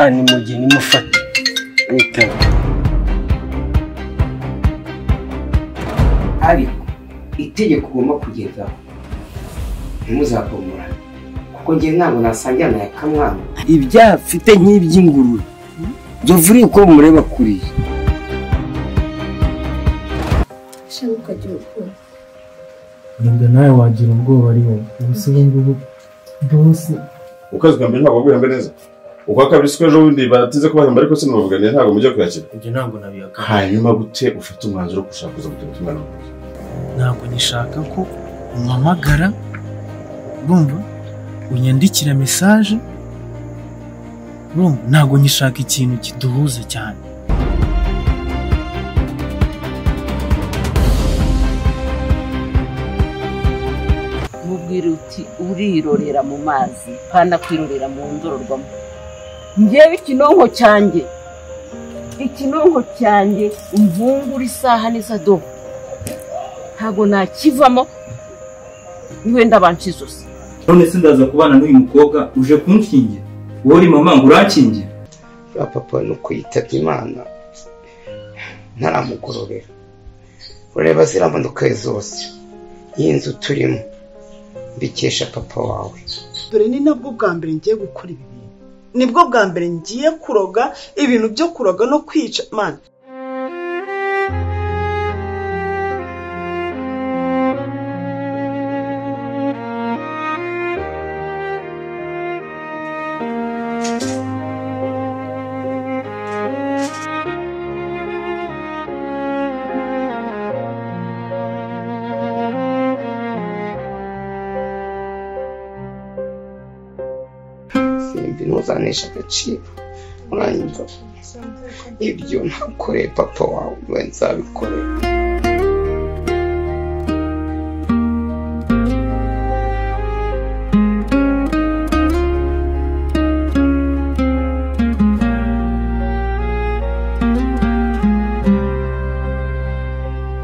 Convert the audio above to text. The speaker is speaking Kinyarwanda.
ni mugeni mufate wikaba ariko itegeko ugomba kugendaho ntimuzakomorane kuko njye ntabwo nasangira na yakamwana ibyafite nk'iby'ingurube dovuri uko mureba kuriye shabuka gihugu nubwo nawe wagira ubwoba ari wowe ubusubungubu bwose ukazi kambe ntabwo guhemba neza uko kabiri siko ejo bundi baratize ko bahemba ariko sinavuganiye ntabwo mujye kuyakira ibyo ntabwo nabiyaka hanyuma gute ufite umwanzuro wo gushaka kuza gutuma umwana wawe ntabwo nishaka ko umpamagara urumva unyandikira message urumva ntabwo nishaka ikintu kiduhuza cyane mubwira uti urirorera mu mazi kandi kwirorera mu ndororwamo ngewe ikinonko cyanjye umvungura isaha n'isado ntabwo nakivamo niwe ndabanca izosi none se ndaza kubana n'uyu mukobwa uje kunshingira wowe uri mama ngo urakingira ya papa no kwitabye Imana ntaramugororera ureba ziramodoka zose y'inzu turimo mbikesha papa wawe dore ni nabwo bwa mbere ngiye gukora ibi bintu nibwo bwa mbere ngiye kuroga ibintu byo kuroga no kwica man ntuzanesha agaciro uranyumva ibyo ntakoreye papa wawe we nzabikorera